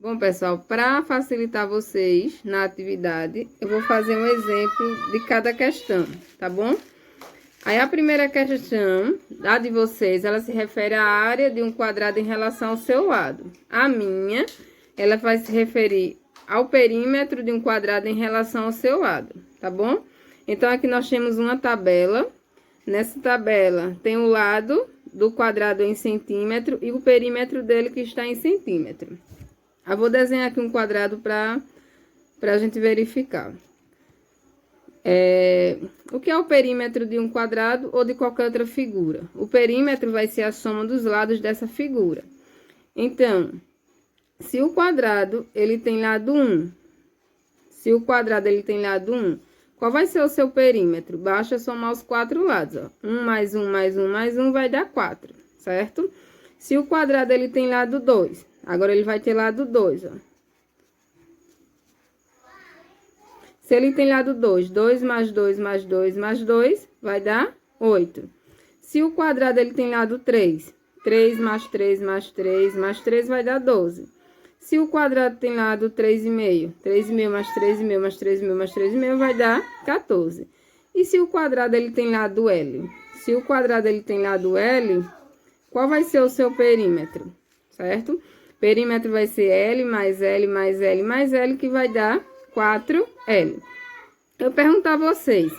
Bom, pessoal, para facilitar vocês na atividade, eu vou fazer um exemplo de cada questão, tá bom? Aí, a primeira questão, a de vocês, ela se refere à área de um quadrado em relação ao seu lado. A minha, ela vai se referir ao perímetro de um quadrado em relação ao seu lado, tá bom? Então, aqui nós temos uma tabela. Nessa tabela, tem o lado do quadrado em centímetro e o perímetro dele que está em centímetro. Eu vou desenhar aqui um quadrado para a gente verificar. O que é o perímetro de um quadrado ou de qualquer outra figura? O perímetro vai ser a soma dos lados dessa figura. Então, se o quadrado ele tem lado 1, qual vai ser o seu perímetro? Basta somar os 4 lados, ó. 1 mais 1 mais 1 mais 1 vai dar 4, certo? Se o quadrado ele tem lado 2, agora ele vai ter lado 2, ó. Se ele tem lado 2, 2 mais 2 mais 2 mais 2 vai dar 8. Se o quadrado ele tem lado 3, 3 mais 3 mais 3 mais 3 vai dar 12. Se o quadrado tem lado 3,5, 3,5 mais 3,5 mais 3,5 mais 3,5 vai dar 14. E se o quadrado ele tem lado L? Se o quadrado ele tem lado L, qual vai ser o seu perímetro? Certo? Perímetro vai ser L mais L mais L mais L, que vai dar 4L. Eu pergunto a vocês,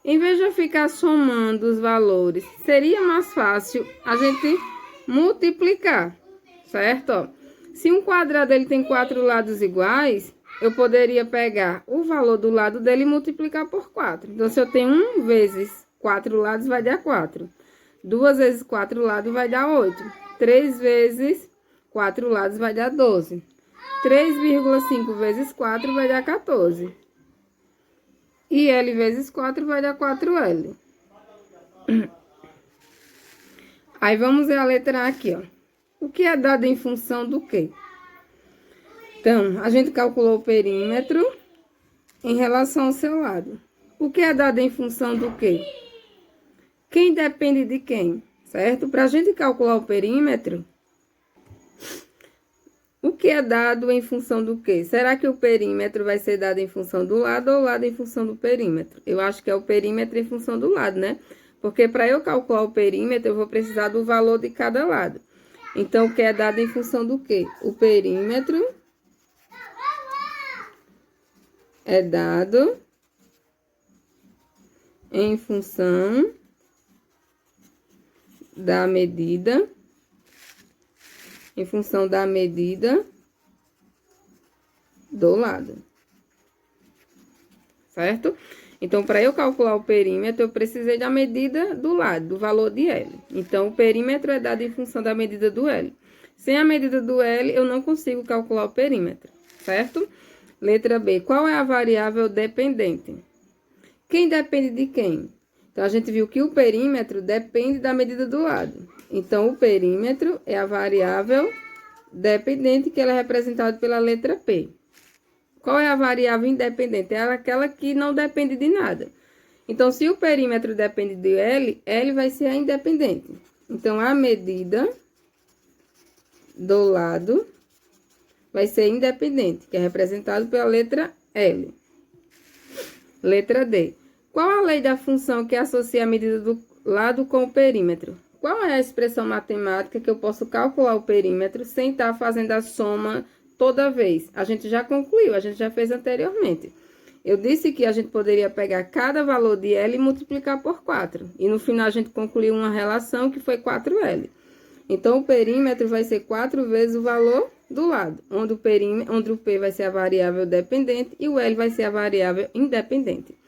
em vez de eu ficar somando os valores, seria mais fácil a gente multiplicar, certo? Ó, se um quadrado ele tem 4 lados iguais, eu poderia pegar o valor do lado dele e multiplicar por 4. Então, se eu tenho 1 vezes 4 lados, vai dar 4. 2 vezes 4 lados vai dar 8. 3 vezes 4 lados vai dar 12. 3,5 vezes 4 vai dar 14. E L vezes 4 vai dar 4L. Aí, vamos ver a letra A aqui, ó. O que é dado em função do quê? Então, a gente calculou o perímetro em relação ao seu lado. O que é dado em função do quê? Quem depende de quem, certo? Para a gente calcular o perímetro, o que é dado em função do quê? Será que o perímetro vai ser dado em função do lado ou o lado em função do perímetro? Eu acho que é o perímetro em função do lado, né? Porque para eu calcular o perímetro, eu vou precisar do valor de cada lado. Então, o que é dado em função do quê? O perímetro é dado em função da medida, do lado, certo? Então, para eu calcular o perímetro, eu precisei da medida do lado, do valor de L. Então, o perímetro é dado em função da medida do L. Sem a medida do L, eu não consigo calcular o perímetro, certo? Letra B. Qual é a variável dependente? Quem depende de quem? Então, a gente viu que o perímetro depende da medida do lado. Então, o perímetro é a variável dependente, que ela é representada pela letra P. Qual é a variável independente? É aquela que não depende de nada. Então, se o perímetro depende de L, L vai ser a independente. Então, a medida do lado vai ser independente, que é representado pela letra L. Letra D. Qual a lei da função que associa a medida do lado com o perímetro? Qual é a expressão matemática que eu posso calcular o perímetro sem estar fazendo a soma toda vez? A gente já concluiu, a gente já fez anteriormente. Eu disse que a gente poderia pegar cada valor de L e multiplicar por 4. E no final a gente concluiu uma relação que foi 4L. Então, o perímetro vai ser 4 vezes o valor do lado, onde o P vai ser a variável dependente e o L vai ser a variável independente.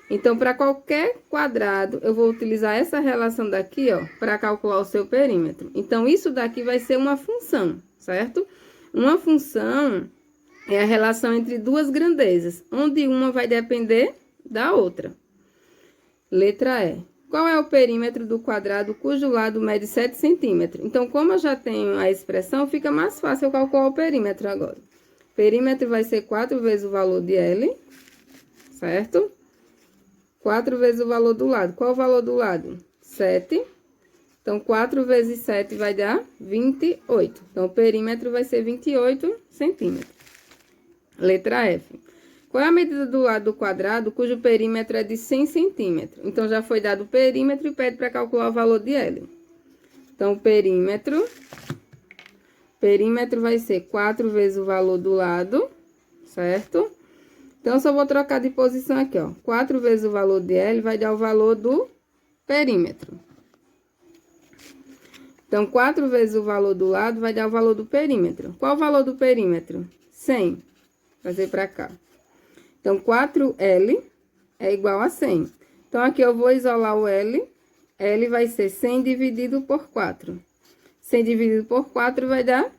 Então, para qualquer quadrado, eu vou utilizar essa relação daqui, ó, para calcular o seu perímetro. Então, isso daqui vai ser uma função, certo? Uma função é a relação entre duas grandezas, onde uma vai depender da outra. Letra E. Qual é o perímetro do quadrado cujo lado mede 7 centímetros? Então, como eu já tenho a expressão, fica mais fácil eu calcular o perímetro agora. Perímetro vai ser 4 vezes o valor de L, certo? 4 vezes o valor do lado. Qual o valor do lado? 7. Então, 4 vezes 7 vai dar 28. Então, o perímetro vai ser 28 centímetros. Letra F. Qual é a medida do lado do quadrado cujo perímetro é de 100 centímetros? Então, já foi dado o perímetro e pede para calcular o valor de L. Então, o perímetro vai ser 4 vezes o valor do lado, certo? Então, eu só vou trocar de posição aqui, ó. 4 vezes o valor de L vai dar o valor do perímetro. Então, 4 vezes o valor do lado vai dar o valor do perímetro. Qual o valor do perímetro? 100. Vou fazer para cá. Então, 4L é igual a 100. Então, aqui eu vou isolar o L. L vai ser 100 dividido por 4. 100 dividido por 4 vai dar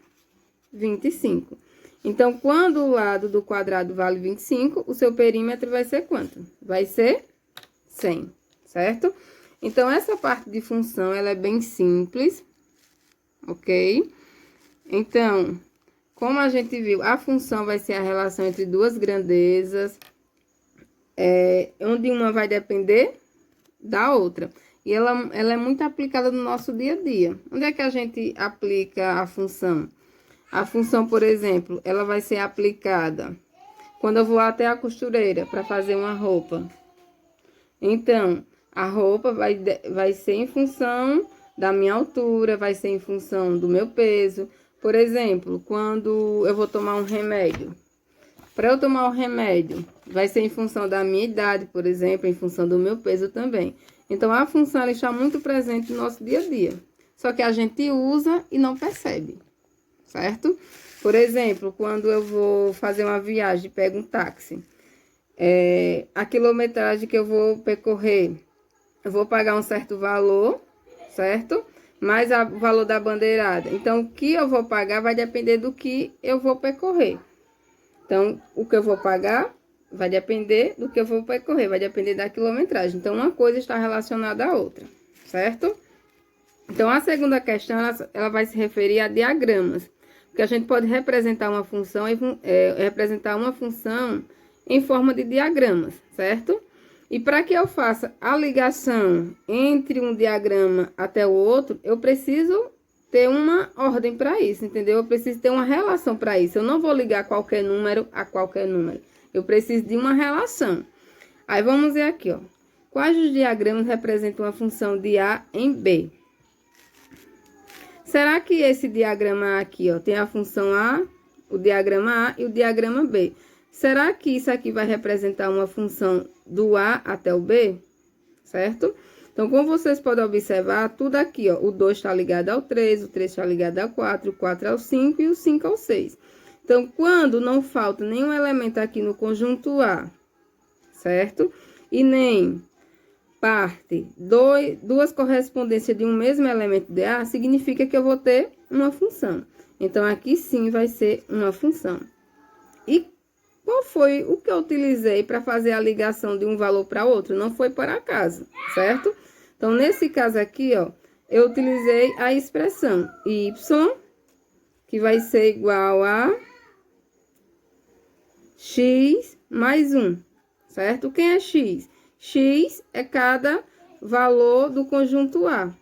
25. Então, quando o lado do quadrado vale 25, o seu perímetro vai ser quanto? Vai ser 100, certo? Então, essa parte de função, ela é bem simples, ok? Então, como a gente viu, a função vai ser a relação entre duas grandezas, onde uma vai depender da outra. E ela é muito aplicada no nosso dia a dia. Onde é que a gente aplica a função? A função, por exemplo, ela vai ser aplicada quando eu vou até a costureira para fazer uma roupa. Então, a roupa vai ser em função da minha altura, vai ser em função do meu peso. Por exemplo, quando eu vou tomar um remédio. Para eu tomar o remédio, vai ser em função da minha idade, por exemplo, em função do meu peso também. Então, a função ela está muito presente no nosso dia a dia. Só que a gente usa e não percebe, certo? Por exemplo, quando eu vou fazer uma viagem, pego um táxi. A quilometragem que eu vou percorrer, eu vou pagar um certo valor, certo? Mais o valor da bandeirada. Então, o que eu vou pagar vai depender do que eu vou percorrer. Então, o que eu vou pagar vai depender do que eu vou percorrer, vai depender da quilometragem. Então, uma coisa está relacionada à outra, certo? Então, a segunda questão, ela vai se referir a diagramas. Porque a gente pode representar uma função, em forma de diagramas, certo? E para que eu faça a ligação entre um diagrama até o outro, eu preciso ter uma ordem para isso, entendeu? Eu preciso ter uma relação para isso. Eu não vou ligar qualquer número a qualquer número. Eu preciso de uma relação. Aí, vamos ver aqui, ó. Quais os diagramas representam a função de A em B? Será que esse diagrama aqui, ó, tem a função A, o diagrama A e o diagrama B? Será que isso aqui vai representar uma função do A até o B? Certo? Então, como vocês podem observar, tudo aqui, ó, o 2 está ligado ao 3, o 3 está ligado ao 4, o 4 ao 5 e o 5 ao 6. Então, quando não falta nenhum elemento aqui no conjunto A, certo? E nem parte duas correspondências de um mesmo elemento de A, significa que eu vou ter uma função. Então, aqui sim vai ser uma função. E qual foi o que eu utilizei para fazer a ligação de um valor para outro? Não foi por acaso, certo? Então, nesse caso aqui, ó, eu utilizei a expressão y, que vai ser igual a x mais 1, certo? Quem é x? X é cada valor do conjunto A.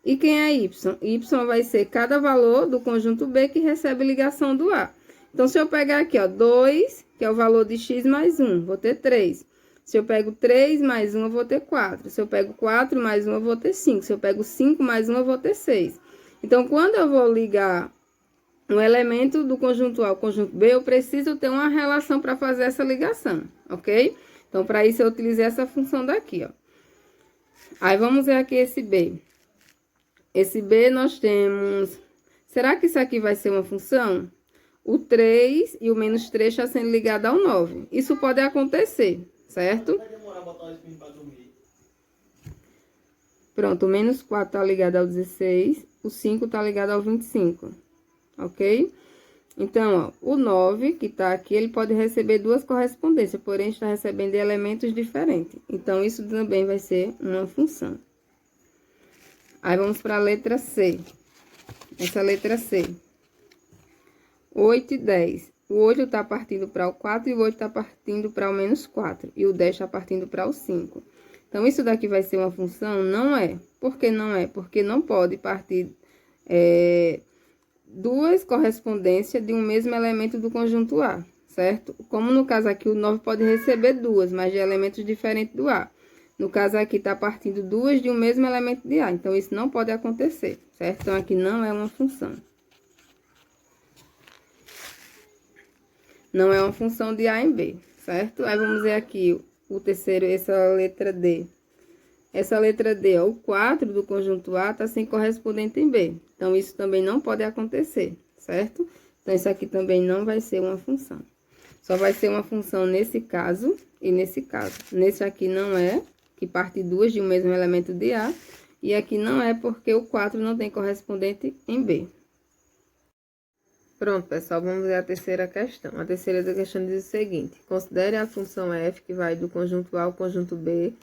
E quem é y? Y vai ser cada valor do conjunto B que recebe ligação do A. Então, se eu pegar aqui, ó, 2, que é o valor de x mais 1, vou ter 3. Se eu pego 3 mais 1, eu vou ter 4. Se eu pego 4 mais 1, eu vou ter 5. Se eu pego 5 mais 1, eu vou ter 6. Então, quando eu vou ligar um elemento do conjunto A ao conjunto B, eu preciso ter uma relação para fazer essa ligação, ok? Então, para isso, eu utilizei essa função daqui, ó. Aí, vamos ver aqui esse B. Esse B, nós temos... Será que isso aqui vai ser uma função? O 3 e o menos 3 está sendo ligado ao 9. Isso pode acontecer, certo? Vai demorar botar o espinho para dormir. Pronto, o menos 4 está ligado ao 16, o 5 está ligado ao 25, ok? Então, ó, o 9, que está aqui, ele pode receber duas correspondências, porém está recebendo elementos diferentes. Então, isso também vai ser uma função. Aí, vamos para a letra C. Essa letra C. 8 e 10. O 8 está partindo para o 4 e o 8 está partindo para o menos 4. E o 10 está partindo para o 5. Então, isso daqui vai ser uma função? Não é. Por que não é? Porque não pode partir duas correspondências de um mesmo elemento do conjunto A, certo? Como no caso aqui, o 9 pode receber duas, mas de elementos diferentes do A. No caso aqui, está partindo duas de um mesmo elemento de A. Então, isso não pode acontecer, certo? Então, aqui não é uma função. Não é uma função de A em B, certo? Aí, vamos ver aqui o terceiro, essa letra D. Essa letra D, ó, o 4 do conjunto A está sem correspondente em B. Então, isso também não pode acontecer, certo? Então, isso aqui também não vai ser uma função. Só vai ser uma função nesse caso e nesse caso. Nesse aqui não é, que parte duas de um mesmo elemento de A. E aqui não é porque o 4 não tem correspondente em B. Pronto, pessoal, vamos ver a terceira questão. A terceira questão diz o seguinte: considere a função f que vai do conjunto A ao conjunto B,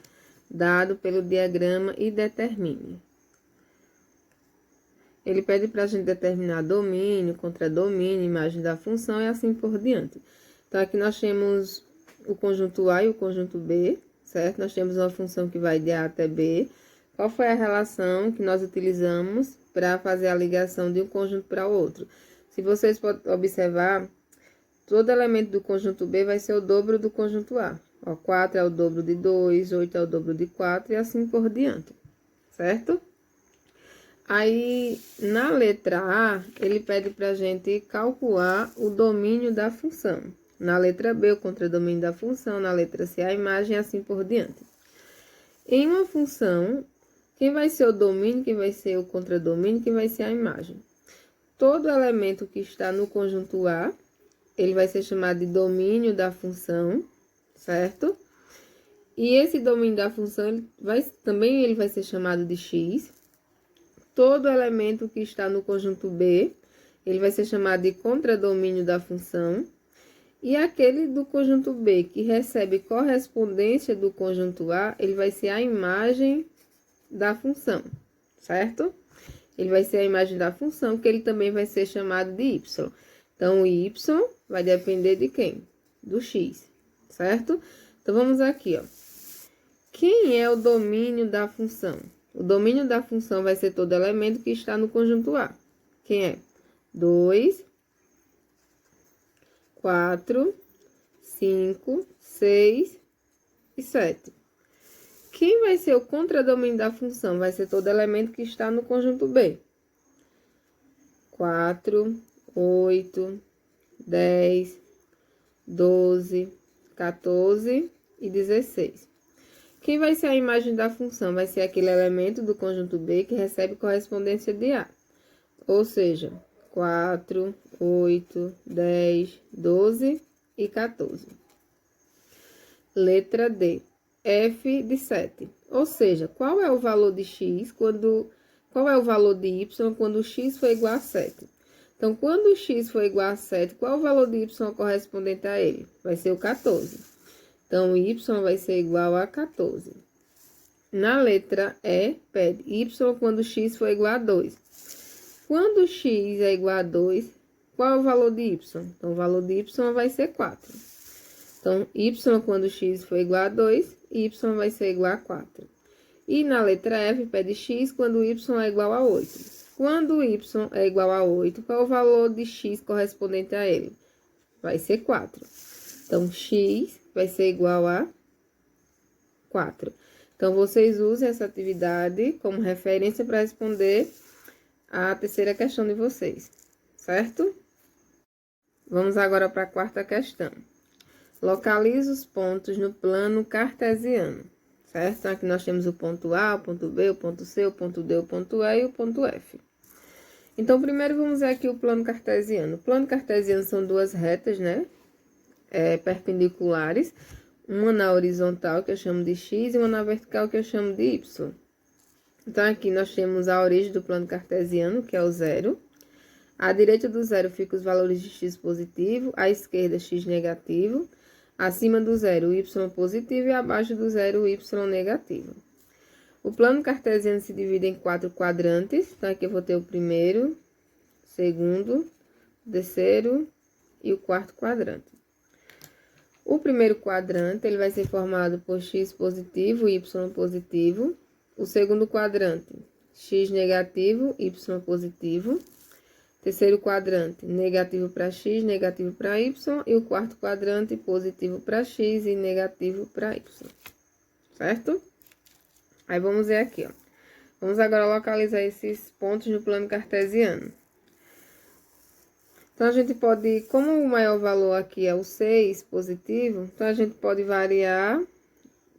dado pelo diagrama, e determine. Ele pede para a gente determinar domínio, contradomínio, imagem da função e assim por diante. Então, aqui nós temos o conjunto A e o conjunto B, certo? Nós temos uma função que vai de A até B. Qual foi a relação que nós utilizamos para fazer a ligação de um conjunto para o outro? Se vocês podem observar, todo elemento do conjunto B vai ser o dobro do conjunto A. Ó, 4 é o dobro de 2, 8 é o dobro de 4 e assim por diante, certo? Aí, na letra A, ele pede para a gente calcular o domínio da função. Na letra B, o contradomínio da função. Na letra C, a imagem e assim por diante. Em uma função, quem vai ser o domínio, quem vai ser o contradomínio, quem vai ser a imagem? Todo elemento que está no conjunto A, ele vai ser chamado de domínio da função, certo? E esse domínio da função, ele vai ser chamado de x. Todo elemento que está no conjunto B, ele vai ser chamado de contradomínio da função. E aquele do conjunto B que recebe correspondência do conjunto A, ele vai ser a imagem da função, certo? Ele vai ser a imagem da função, que ele também vai ser chamado de y. Então, o y vai depender de quem? Do x, certo? Então, vamos aqui, ó. Quem é o domínio da função? O domínio da função vai ser todo elemento que está no conjunto A. Quem é? 2, 4, 5, 6 e 7. Quem vai ser o contradomínio da função? Vai ser todo elemento que está no conjunto B. 4, 8, 10, 12, 14 e 16. Quem vai ser a imagem da função? Vai ser aquele elemento do conjunto B que recebe correspondência de A. Ou seja, 4, 8, 10, 12 e 14. Letra D. F de 7. Ou seja, qual é o valor de x qual é o valor de y quando x for igual a 7? Então, quando x for igual a 7, qual é o valor de y correspondente a ele? Vai ser o 14. Então, y vai ser igual a 14. Na letra E, pede y quando x for igual a 2. Quando x é igual a 2, qual é o valor de y? Então, o valor de y vai ser 4. Então, y quando x for igual a 2, y vai ser igual a 4. E na letra F, pede x quando y é igual a 8. Quando y é igual a 8, qual é o valor de x correspondente a ele? Vai ser 4. Então, x vai ser igual a 4. Então, vocês usem essa atividade como referência para responder a terceira questão de vocês, certo? Vamos agora para a quarta questão. Localize os pontos no plano cartesiano, certo? Então, aqui nós temos o ponto A, o ponto B, o ponto C, o ponto D, o ponto E e o ponto F. Então, primeiro vamos ver aqui o plano cartesiano. O plano cartesiano são duas retas, né? Perpendiculares. Uma na horizontal, que eu chamo de x, e uma na vertical, que eu chamo de y. Então, aqui nós temos a origem do plano cartesiano, que é o zero. À direita do zero fica os valores de x positivo, à esquerda x negativo. Acima do zero, o y positivo e abaixo do zero, o y negativo. O plano cartesiano se divide em 4 quadrantes. Então, aqui eu vou ter o primeiro, segundo, terceiro e o quarto quadrante. O primeiro quadrante, ele vai ser formado por x positivo e y positivo. O segundo quadrante, x negativo, y positivo. Terceiro quadrante, negativo para x, negativo para y. E o quarto quadrante, positivo para x e negativo para y. Certo? Aí, vamos ver aqui, ó. Vamos agora localizar esses pontos no plano cartesiano. Então, a gente pode, como o maior valor aqui é o 6 positivo, então a gente pode variar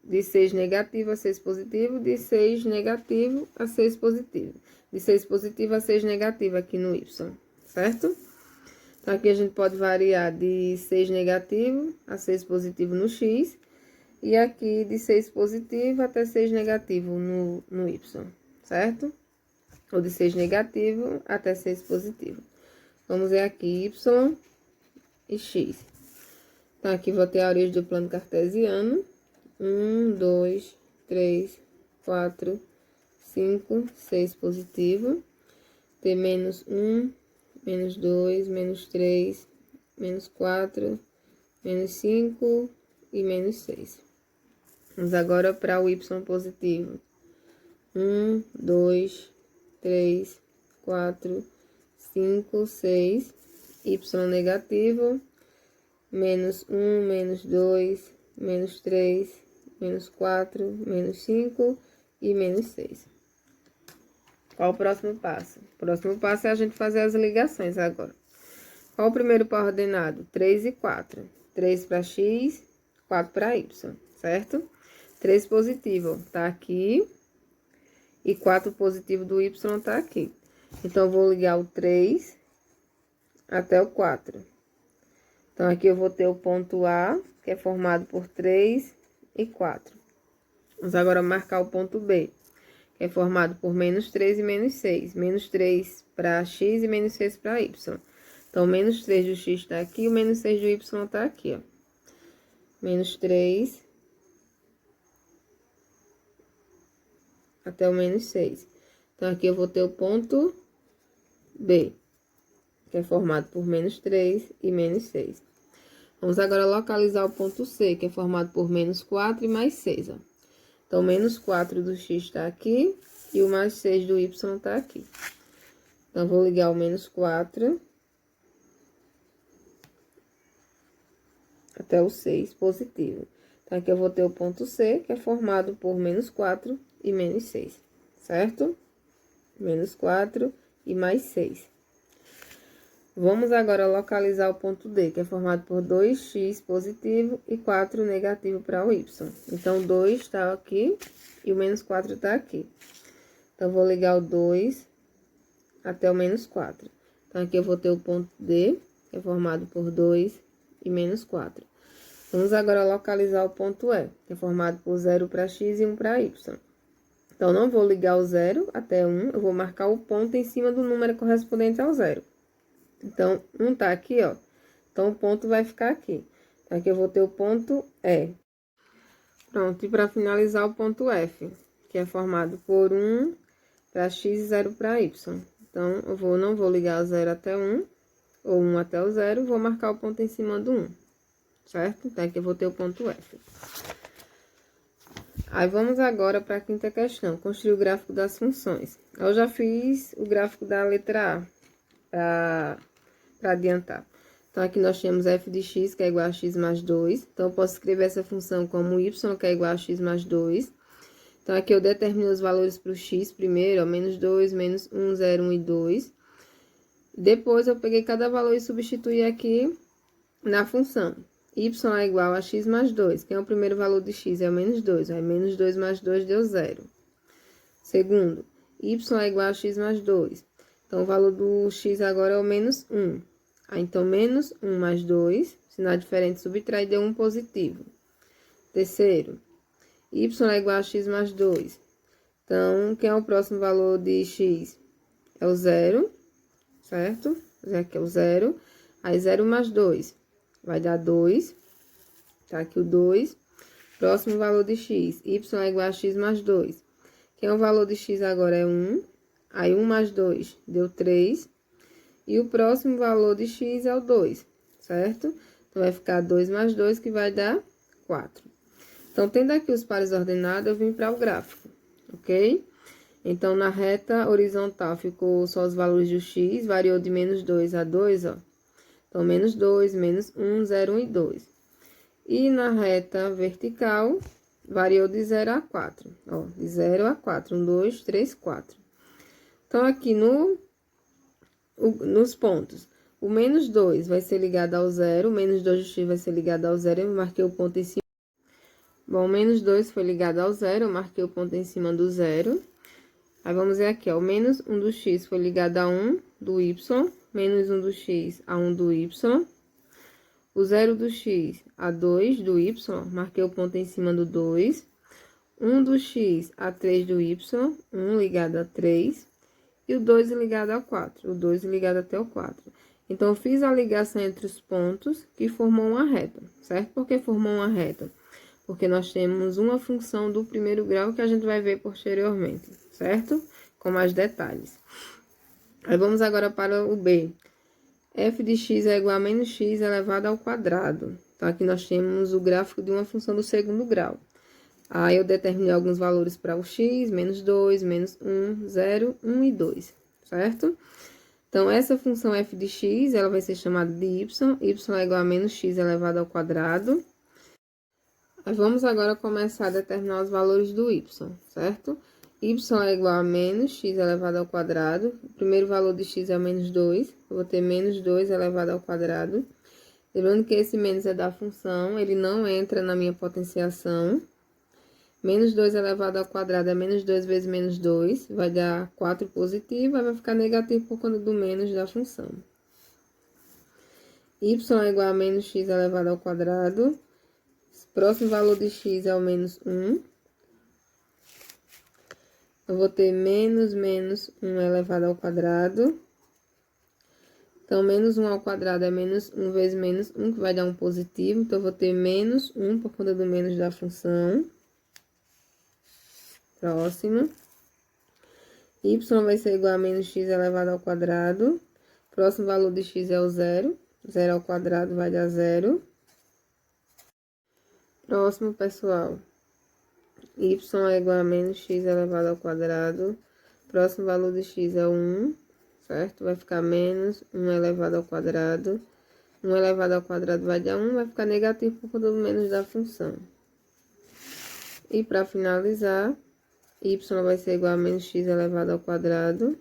de 6 negativo a 6 positivo, de 6 negativo a 6 positivo. De 6 positivo a 6 negativo aqui no y, certo? Então, aqui a gente pode variar de 6 negativo a 6 positivo no x, e aqui de 6 positivo até 6 negativo no y, certo? Ou de 6 negativo até 6 positivo. Vamos ver aqui y e x. Então, aqui vou ter a origem do plano cartesiano. 1, 2, 3, 4, 5, 6 positivo. Ter menos 1, menos 2, menos 3, menos 4, menos 5 e menos 6. Vamos agora para o y positivo. 1, 2, 3, 4, 5, 6, y negativo, menos 1, menos 2, menos 3, menos 4, menos 5 e menos 6. Qual o próximo passo? O próximo passo é a gente fazer as ligações agora. Qual o primeiro par ordenado? 3 e 4. 3 para x, 4 para y, certo? 3 positivo tá aqui e 4 positivo do y tá aqui. Então, eu vou ligar o 3 até o 4. Então, aqui eu vou ter o ponto A, que é formado por 3 e 4. Vamos agora marcar o ponto B, que é formado por menos 3 e menos 6. Menos 3 para x e menos 6 para y. Então, menos 3 do x está aqui e o menos 6 do y está aqui, ó. Menos 3 até o menos 6. Então, aqui eu vou ter o ponto B, que é formado por menos 3 e menos 6. Vamos agora localizar o ponto C, que é formado por menos 4 e mais 6, ó. Então, menos 4 do x está aqui e o mais 6 do y está aqui. Então, vou ligar o menos 4 até o 6 positivo. Então, aqui eu vou ter o ponto C, que é formado por menos 4 e menos 6, certo? Menos 4 e mais 6. Vamos agora localizar o ponto D, que é formado por 2x positivo e 4 negativo para o y. Então, 2 está aqui e o menos 4 está aqui. Então, vou ligar o 2 até o menos 4. Então, aqui eu vou ter o ponto D, que é formado por 2 e menos 4. Vamos agora localizar o ponto E, que é formado por 0 para x e 1 para y. Então, não vou ligar o 0 até 1, eu vou marcar o ponto em cima do número correspondente ao 0. Então, 1 tá aqui, ó. Então, o ponto vai ficar aqui. Aqui eu vou ter o ponto E. Pronto, e para finalizar o ponto F, que é formado por 1 para x e 0 para y. Então, não vou ligar o 0 até 1, ou 1 até o 0, vou marcar o ponto em cima do 1, certo? Então, aqui eu vou ter o ponto F. Aí, vamos agora para a quinta questão, construir o gráfico das funções. Eu já fiz o gráfico da letra A, para adiantar. Então, aqui nós temos f de x, que é igual a x mais 2. Então, eu posso escrever essa função como y, que é igual a x mais 2. Então, aqui eu determino os valores para o x primeiro, ó, menos 2, menos 1, 0, 1 e 2. Depois, eu peguei cada valor e substituí aqui na função. Y é igual a x mais 2. Quem é o primeiro valor de x? É o menos 2. Aí, menos 2 mais 2 deu 0. Segundo, y é igual a x mais 2. Então, o valor do x agora é o menos 1. Aí, então, menos 1 mais 2, sinal diferente subtrai, deu 1 positivo. Terceiro, y é igual a x mais 2. Então, quem é o próximo valor de x? É o 0, certo? Aqui é o 0. Aí, 0 mais 2 vai dar 2. Tá aqui o 2. Próximo valor de x, y é igual a x mais 2. Quem é o valor de x agora? É 1. Aí, 1 mais 2 deu 3. E o próximo valor de x é o 2, certo? Então, vai ficar 2 mais 2, que vai dar 4. Então, tendo aqui os pares ordenados, eu vim para o gráfico, ok? Então, na reta horizontal, ficou só os valores do x, variou de menos 2 a 2, ó. Então, menos 2, menos 1, 0, 1 e 2. E na reta vertical, variou de 0 a 4, ó. De 0 a 4, 1, 2, 3, 4. Então, aqui nos pontos, o menos 2 vai ser ligado ao 0, o menos 2 do x vai ser ligado ao 0, eu marquei o ponto em cima. Bom, o menos 2 foi ligado ao 0, eu marquei o ponto em cima do 0. Aí, vamos ver aqui, ó, o menos 1 do x foi ligado a 1 do y, menos 1 do x a 1 do y. O 0 do x a 2 do y, marquei o ponto em cima do 2. 1 do x a 3 do y, 1 ligado a 3. E o 2 ligado a 4, o 2 ligado até o 4. Então, eu fiz a ligação entre os pontos que formou uma reta, certo? Por que formou uma reta? Porque nós temos uma função do primeiro grau que a gente vai ver posteriormente, certo? Com mais detalhes. Aí, vamos agora para o B. F de x é igual a menos x elevado ao quadrado. Então, aqui nós temos o gráfico de uma função do segundo grau. Aí, eu determinei alguns valores para o x, menos 2, menos 1, 0, 1 e 2, certo? Então, essa função f de x, ela vai ser chamada de y. Y é igual a menos x elevado ao quadrado. Aí, vamos agora começar a determinar os valores do y, certo? Y é igual a menos x elevado ao quadrado. O primeiro valor de x é o menos 2. Eu vou ter menos 2 elevado ao quadrado. Lembrando que esse menos é da função, ele não entra na minha potenciação. Menos 2 elevado ao quadrado é menos 2 vezes menos 2. Vai dar 4 positivo, aí vai ficar negativo por conta do menos da função. Y é igual a menos x elevado ao quadrado. Próximo valor de x é o menos 1. Eu vou ter menos 1 elevado ao quadrado. Então, menos 1 ao quadrado é menos 1 vezes menos 1, que vai dar um positivo. Então, eu vou ter menos 1 por conta do menos da função. Próximo. Y vai ser igual a menos x elevado ao quadrado. Próximo valor de x é o 0. 0 ao quadrado vai dar 0. Próximo, pessoal. Y é igual a menos x elevado ao quadrado. Próximo valor de x é 1, certo? Vai ficar menos 1 elevado ao quadrado. 1 elevado ao quadrado vai dar 1, vai ficar negativo por conta do menos da função. E para finalizar, y vai ser igual a menos x elevado ao quadrado.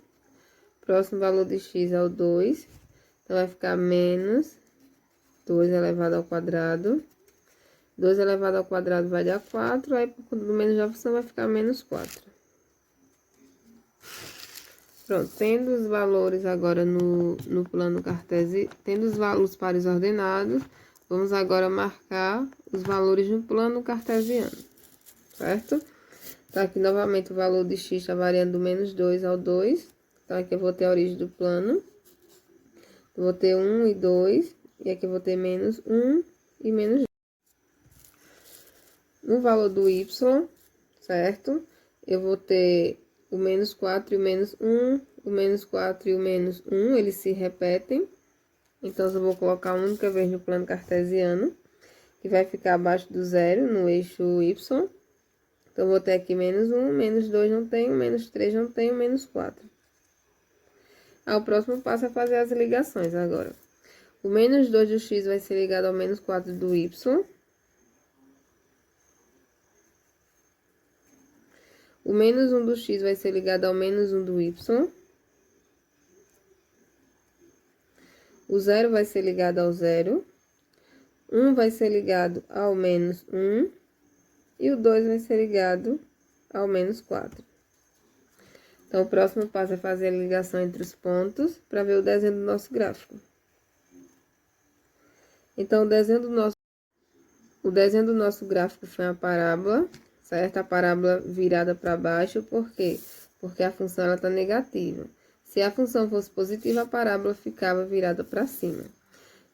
Próximo valor de x é o 2. Então, vai ficar menos 2 elevado ao quadrado. 2 elevado ao quadrado vai dar 4, aí por conta do menos da função vai ficar menos 4. Pronto, tendo os valores agora no plano cartesiano, tendo os pares ordenados, vamos agora marcar os valores no plano cartesiano, certo? Então, aqui novamente o valor de x está variando do menos 2 ao 2. Então, aqui eu vou ter a origem do plano. Eu vou ter 1 e 2, e aqui eu vou ter menos 1 e menos 2. No valor do y, certo? Eu vou ter o menos 4 e o menos 1, o menos 4 e o menos 1, eles se repetem. Então, eu vou colocar uma única vez no plano cartesiano, que vai ficar abaixo do zero, no eixo y. Então, eu vou ter aqui menos 1, menos 2 não tenho, menos 3 não tenho, menos 4. O próximo passo é fazer as ligações agora. O menos 2 do x vai ser ligado ao menos 4 do y. O menos 1 do x vai ser ligado ao menos 1 do y. O 0 vai ser ligado ao 0. 1 vai ser ligado ao menos 1. E o 2 vai ser ligado ao menos 4. Então, o próximo passo é fazer a ligação entre os pontos para ver o desenho do nosso gráfico. Então, o desenho do nosso gráfico foi uma parábola, certo? A parábola virada para baixo, por quê? Porque a função está negativa. Se a função fosse positiva, a parábola ficava virada para cima.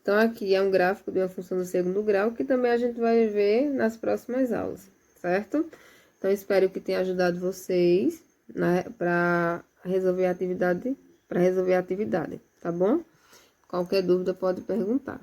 Então, aqui é um gráfico de uma função do segundo grau, que também a gente vai ver nas próximas aulas, certo? Então, espero que tenha ajudado vocês para resolver a atividade, tá bom? Qualquer dúvida pode perguntar.